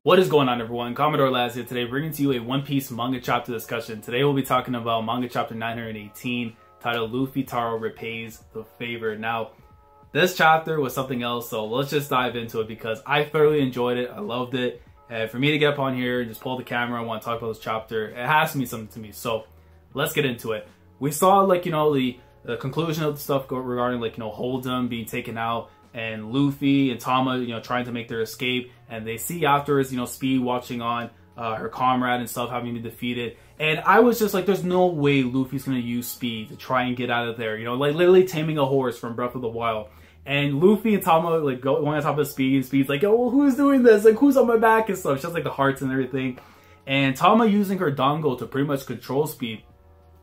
What is going on, everyone? Commodore Laz here today, bringing to you a One Piece manga chapter discussion. Today we'll be talking about manga chapter 918, titled Luffy Taro Repays the Favor. Now, this chapter was something else, so let's just dive into it because I thoroughly enjoyed it. I loved it. And for me to get up on here and just pull the camera, I want to talk about this chapter. It has to mean something to me, so let's get into it. We saw, the conclusion of the stuff regarding, Hold'em being taken out, and Luffy and Tama, trying to make their escape, and they see afterwards, Speed watching on her comrade and stuff having been defeated, and I was just like, there's no way Luffy's gonna use Speed to try and get out of there, literally taming a horse from Breath of the Wild. And Luffy and Tama going on top of Speed, and Speed's like, yo, well, who's doing this? Like, who's on my back and stuff? She has the hearts and everything, and Tama using her dango to pretty much control Speed,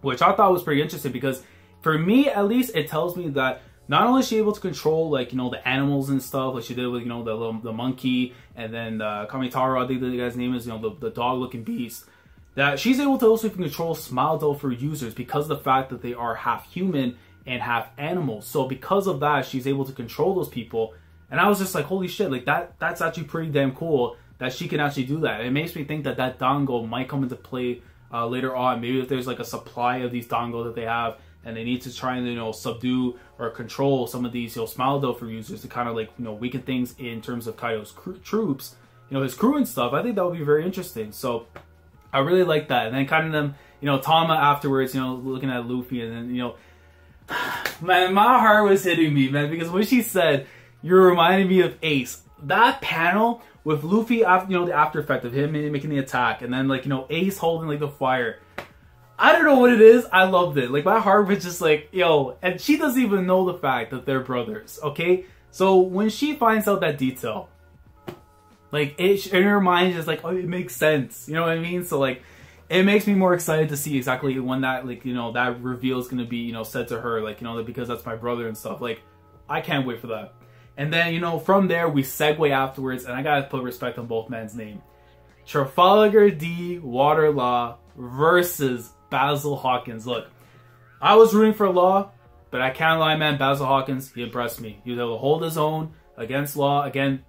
which I thought was pretty interesting because for me, at least, it tells me that not only is she able to control, the animals and stuff, like she did with, the monkey, and then Kamitaro, I think the guy's name is, the dog-looking beast, that she's able to also control Smile Dough for users because of the fact that they are half human and half animals. So because of that, she's able to control those people. And I was just like, holy shit, that's actually pretty damn cool that she can actually do that. It makes me think that that dango might come into play later on. Maybe if there's a supply of these dango that they have, and they need to try and, subdue or control some of these, Smile Dough for users to kind of weaken things in terms of Kaido's troops, his crew and stuff. I think that would be very interesting. So I really like that. And then kind of them, Tama afterwards, looking at Luffy, and then, man, my heart was hitting me, man, because when she said, you're reminding me of Ace, that panel with Luffy after, the after effect of him making the attack, and then Ace holding the fire. I don't know what it is. I loved it. My heart was just yo, and she doesn't even know the fact that they're brothers, okay? So when she finds out that detail, in her mind, it's oh, it makes sense. You know what I mean? So it makes me more excited to see exactly when that, that reveal is going to be, said to her, because that's my brother and stuff. I can't wait for that. And then, from there, we segue afterwards, and I gotta put respect on both men's name. Trafalgar D. Waterlaw versus Basil Hawkins. Look, I was rooting for Law, but I can't lie, man. Basil Hawkins, he impressed me. He was able to hold his own against Law. Again,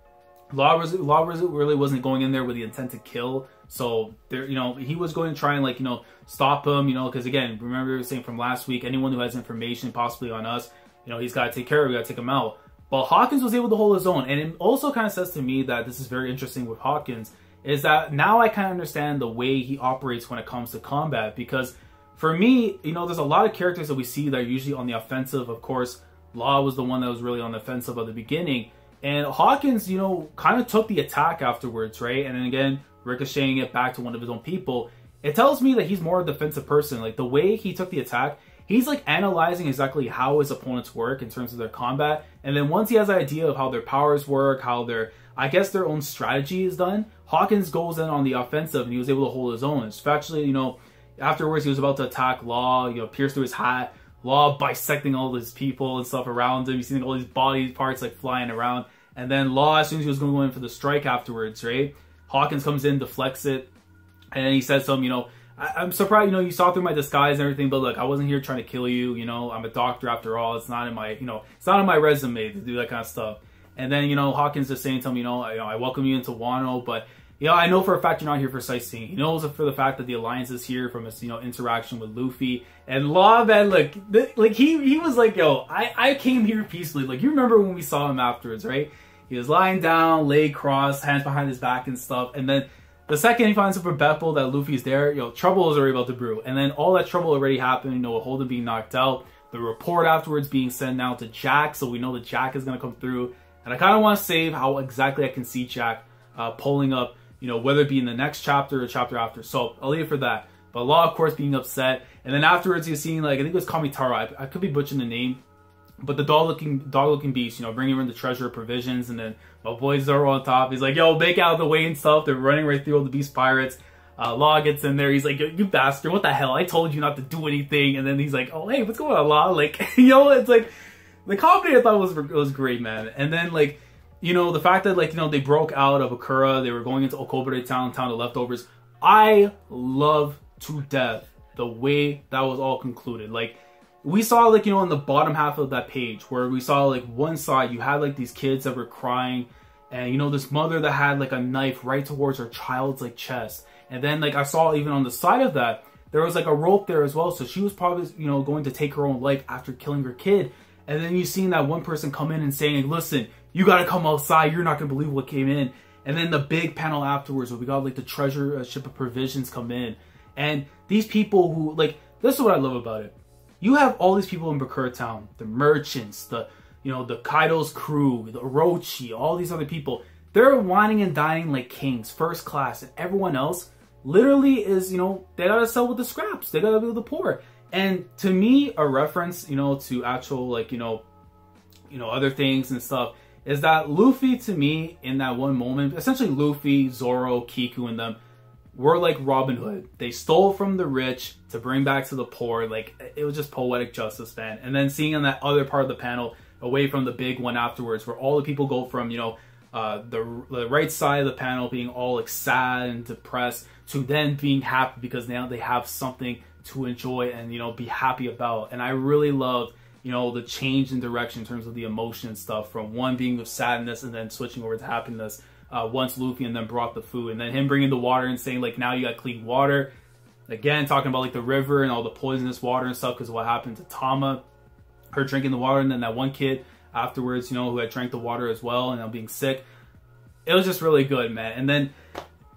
Law really wasn't going in there with the intent to kill. So there, he was going to try and stop him. Because again, remember we were saying from last week, anyone who has information possibly on us, he's got to take care of. We got to take him out. But Hawkins was able to hold his own, and it also kind of says to me that this is very interesting with Hawkins. Is that now I kind of understand the way he operates when it comes to combat. Because for me, there's a lot of characters that we see that are usually on the offensive. Of course, Law was the one that was really on the offensive at the beginning. And Hawkins, kind of took the attack afterwards, right? And then again, ricocheting it back to one of his own people. It tells me that he's more a defensive person. The way he took the attack, he's analyzing exactly how his opponents work in terms of their combat. And then once he has an idea of how their powers work, how their own strategy is done, Hawkins goes in on the offensive, and he was able to hold his own. Especially, afterwards he was about to attack Law, pierce through his hat, Law bisecting all these people and stuff around him. You see all these body parts flying around. And then Law, as soon as he was going to go in for the strike afterwards, right? Hawkins comes in, deflects it, and then he says to him, I'm surprised, you saw through my disguise and everything, but look, I wasn't here trying to kill you, I'm a doctor after all. It's not in my, it's not in my resume to do that kind of stuff. And then, Hawkins is saying to him, I welcome you into Wano, but, I know for a fact you're not here for sightseeing. He knows for the fact that the Alliance is here from his, interaction with Luffy. And Law, man, he was yo, I came here peacefully. You remember when we saw him afterwards, right? He was lying down, leg crossed, hands behind his back and stuff. And then the second he finds out from Beppo that Luffy's there, trouble is already about to brew. And then all that trouble already happened, with Holden being knocked out. The report afterwards being sent out to Jack, so we know that Jack is going to come through. And I kind of want to save how exactly I can see Jack pulling up, whether it be in the next chapter or chapter after. So I'll leave it for that. But Law, of course, being upset. And then afterwards, you're seeing, I think it was Kamitaro. I could be butchering the name. But the dog-looking beast, bringing in the treasure of provisions. And then my boy Zoro on top. He's like, yo, make out of the way and stuff. They're running right through all the beast pirates. Law gets in there. He's like, yo, you bastard, what the hell? I told you not to do anything. And then he's like, oh, hey, what's going on, Law? It's the comedy I thought was great, man. And then, the fact that, they broke out of Akura, they were going into Okobore town of leftovers. I love to death the way that was all concluded. We saw, in the bottom half of that page, where we saw, one side, you had, these kids that were crying, and you know, this mother that had like a knife right towards her child's like chest. And then like I saw even on the side of that, there was like a rope there as well. So she was probably, you know, going to take her own life after killing her kid. And then you seeing that one person come in and saying, listen, you got to come outside. You're not going to believe what came in. And then the big panel afterwards where we got like the treasure ship of provisions come in. And these people who, like, this is what I love about it. You have all these people in Bakura Town, the merchants, the, you know, the Kaido's crew, the Orochi, all these other people. They're whining and dining like kings, first class, and everyone else literally is, you know, they gotta sell with the scraps. They gotta be with the poor. And to me, a reference, you know, to actual, like, you know, other things and stuff, is that Luffy, to me, in that one moment, essentially Luffy, Zoro, Kiku, and them were like Robin Hood. They stole from the rich to bring back to the poor. Like, it was just poetic justice, man. And then seeing on that other part of the panel, away from the big one afterwards, where all the people go from, you know, the right side of the panel being all like sad and depressed to then being happy because now they have something to enjoy and, you know, be happy about. And I really loved, you know, the change in direction in terms of the emotion and stuff, from one being of sadness and then switching over to happiness once Luffy and then brought the food, and then him bringing the water and saying like, now you got clean water. Again, talking about like the river and all the poisonous water and stuff because of what happened to Tama, her drinking the water, and then that one kid afterwards, you know, who had drank the water as well and now being sick. It was just really good, man. And then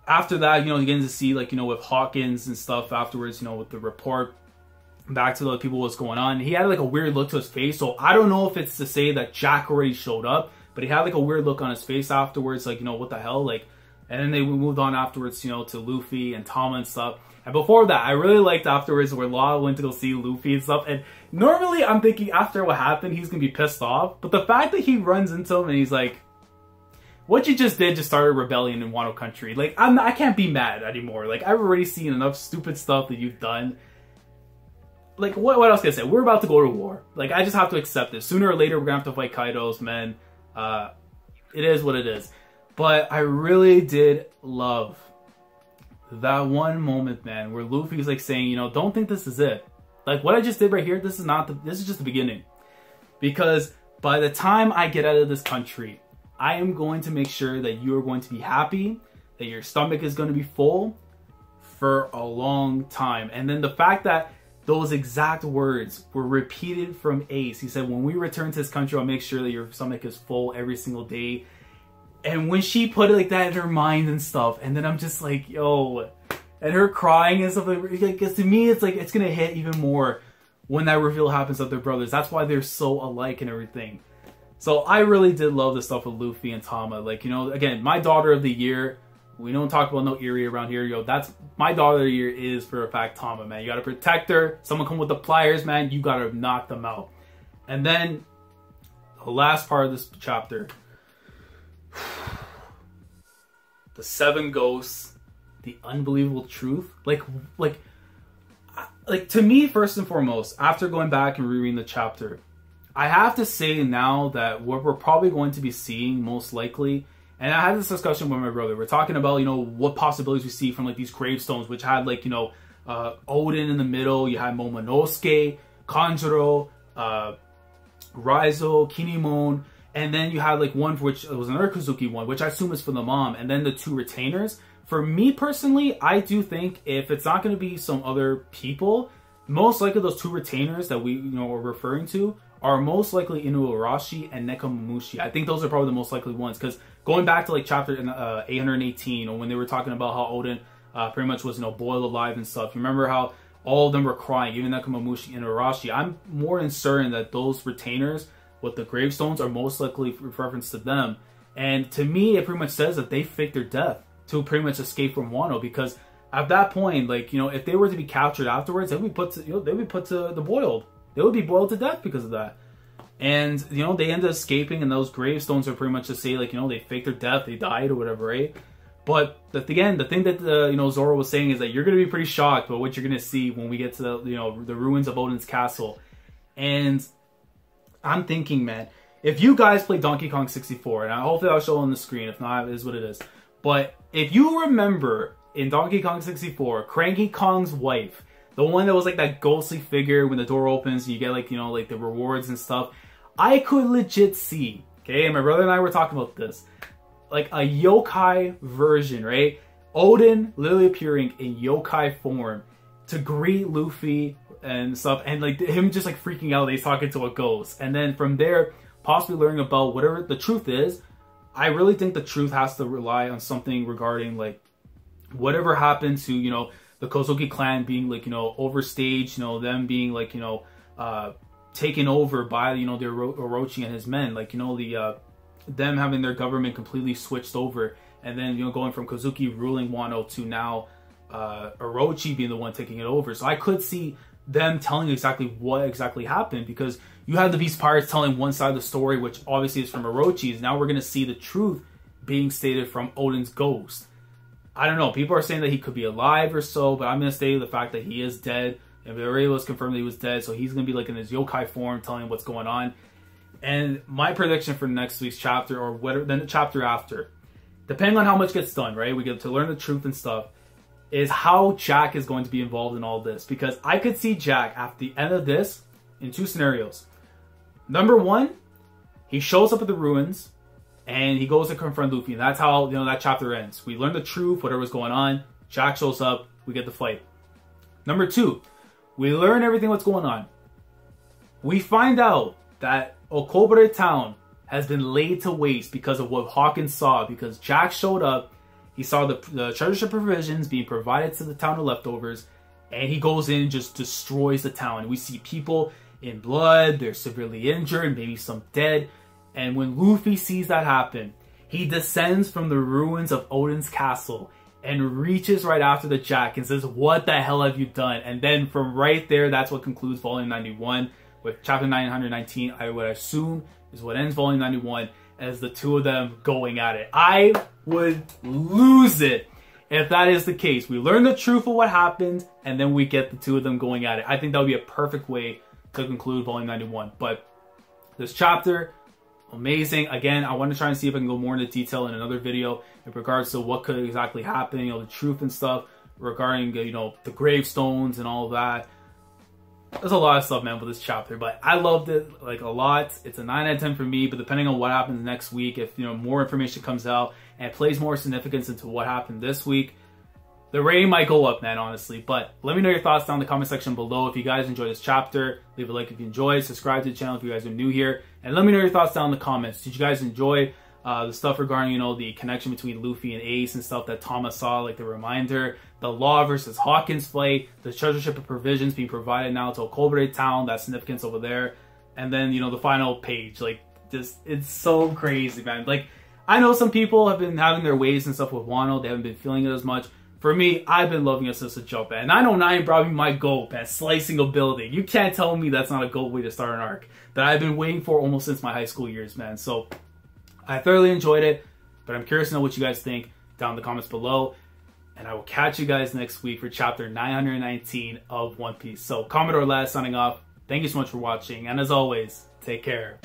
after that, you know, you get to see, like, you know, with HAWKINS and stuff afterwards, you know, with the report back to the other people what's going on. He had like a weird look to his face, so I don't know if it's to say that Jack already showed up, but he had like a weird look on his face afterwards, like, you know, what the hell, like. And then they moved on afterwards, you know, to Luffy and Tama and stuff. And before that, I really liked afterwards where Law went to go see Luffy and stuff. And normally I'm thinking after what happened, he's gonna be pissed off. But the fact that he runs into him and he's like, what you just did just started a rebellion in Wano country. Like, I can't be mad anymore. Like, I've already seen enough stupid stuff that you've done. Like, what else can I say? We're about to go to war. Like, I just have to accept it. Sooner or later, we're gonna have to fight Kaidos, man. It is what it is. But I really did love that one moment, man, where Luffy's like saying, you know, don't think this is it. Like, what I just did right here, this is just the beginning. Because by the time I get out of this country, I am going to make sure that you are going to be happy, that your stomach is going to be full for a long time. And then the fact that those exact words were repeated from Ace. He said, when we return to this country, I'll make sure that your stomach is full every single day. And when she put it like that in her mind and stuff, and then I'm just like, yo, and her crying and stuff, because to me, it's like, it's going to hit even more when that reveal happens of their brothers. That's why they're so alike and everything. So I really did love the stuff with Luffy and Tama. Like, you know, again, my daughter of the year, we don't talk about no Erie around here. Yo, that's my daughter of the year is for a fact Tama, man. You got to protect her. Someone come with the pliers, man. You got to knock them out. And then the last part of this chapter, the 7 ghosts, the unbelievable truth. Like to me, first and foremost, after going back and rereading the chapter, I have to say now that what we're probably going to be seeing most likely, and I had this discussion with my brother, we're talking about, you know, what possibilities we see from like these gravestones, which had like, you know, Oden in the middle, you had Momonosuke, Kanjuro, Raizo, Kinemon, and then you had like one for which it was an Urkuzuki one, which I assume is for the mom, and then the 2 retainers. For me personally, I do think if it's not going to be some other people, most likely those 2 retainers that we, you know, are referring to are most likely Inuarashi and Nekomamushi. I think those are probably the most likely ones, because going back to like chapter 818, or when they were talking about how Oden pretty much was, you know, boiled alive and stuff. You remember how all of them were crying, even Nekomamushi and Inuarashi. I'm more than certain that those retainers with the gravestones are most likely reference to them. And to me, it pretty much says that they faked their death to pretty much escape from Wano, because at that point, like, you know, if they were to be captured afterwards, they would be put to, you know, they would be put to the boiled. They would be boiled to death because of that. And, you know, they end up escaping, and those gravestones are pretty much to say, like, you know, they faked their death, they died or whatever, right? But again, the thing that, you know, Zoro was saying is that you're going to be pretty shocked by what you're going to see when we get to the, you know, the ruins of Oden's castle. And I'm thinking, man, if you guys play Donkey Kong 64, and hopefully I'll show on the screen, if not, it is what it is. But if you remember in Donkey Kong 64, Cranky Kong's wife, the one that was like that ghostly figure when the door opens and you get like, you know, like the rewards and stuff, I could legit see, okay, and my brother and I were talking about this, like a yokai version, right? Oden literally appearing in yokai form to greet Luffy and stuff, and like him just like freaking out that he's talking to a ghost, and then from there possibly learning about whatever the truth is. I really think the truth has to rely on something regarding like whatever happened to, you know, the Kozuki clan being like, you know, overstaged, you know, them being like, you know, taken over by, you know, the Orochi and his men, like, you know, the them having their government completely switched over, and then, you know, going from Kozuki ruling Wano to now Orochi being the one taking it over. So I could see them telling exactly what exactly happened, because you have the Beast Pirates telling one side of the story, which obviously is from Orochi's. Now we're going to see the truth being stated from Oden's ghost. I don't know. People are saying that he could be alive or so, but I'm going to state the fact that he is dead. And it already was confirmed that he was dead, so he's going to be like in his yokai form telling what's going on. And my prediction for next week's chapter, or whatever, then the chapter after, depending on how much gets done, right? We get to learn the truth and stuff, is how Jack is going to be involved in all this. Because I could see Jack at the end of this in two scenarios. Number one, he shows up at the ruins and he goes to confront Luffy, and that's how, you know, that chapter ends. We learn the truth, whatever's going on. Jack shows up, we get the fight. Number two, we learn everything what's going on. We find out that Commodore town has been laid to waste because of what Hawkins saw, because Jack showed up. He saw the treasure ship provisions being provided to the town of leftovers, and he goes in and just destroys the town. We see people in blood, they're severely injured, maybe some dead. And when Luffy sees that happen, he descends from the ruins of Oden's castle and reaches right after the Jack and says, "What the hell have you done?" And then from right there, that's what concludes Volume 91. With Chapter 919, I would assume, is what ends Volume 91, as the two of them going at it. I would lose it if that is the case. We learn the truth of what happened, and then we get the two of them going at it. I think that would be a perfect way to conclude Volume 91. But this chapter, amazing. Again, I want to try and see if I can go more into detail in another video in regards to what could exactly happen, you know, the truth and stuff regarding, you know, the gravestones and all of that. There's a lot of stuff, man, with this chapter, but I loved it like a lot. It's a 9 out of 10 for me, but depending on what happens next week, if, you know, more information comes out and it plays more significance into what happened this week, the rating might go up, man, honestly. But let me know your thoughts down in the comment section below. If you guys enjoyed this chapter, leave a like if you enjoyed, subscribe to the channel if you guys are new here, and let me know your thoughts down in the comments. Did you guys enjoy the stuff regarding, you know, the connection between Luffy and Ace and stuff that Tama saw, like the reminder, the Law versus Hawkins fight, the treasure ship of provisions being provided now to Commodore town, that significance over there, and then, you know, the final page, like, just, it's so crazy, man. Like, I know some people have been having their ways and stuff with Wano, they haven't been feeling it as much. For me, I've been loving it since the jump, man. 909 brought me my goal, man, slicing a building. You can't tell me that's not a goal way to start an arc that I've been waiting for almost since my high school years, man. So I thoroughly enjoyed it, but I'm curious to know what you guys think down in the comments below. And I will catch you guys next week for chapter 919 of One Piece. So Commodore Laz signing off. Thank you so much for watching. And as always, take care.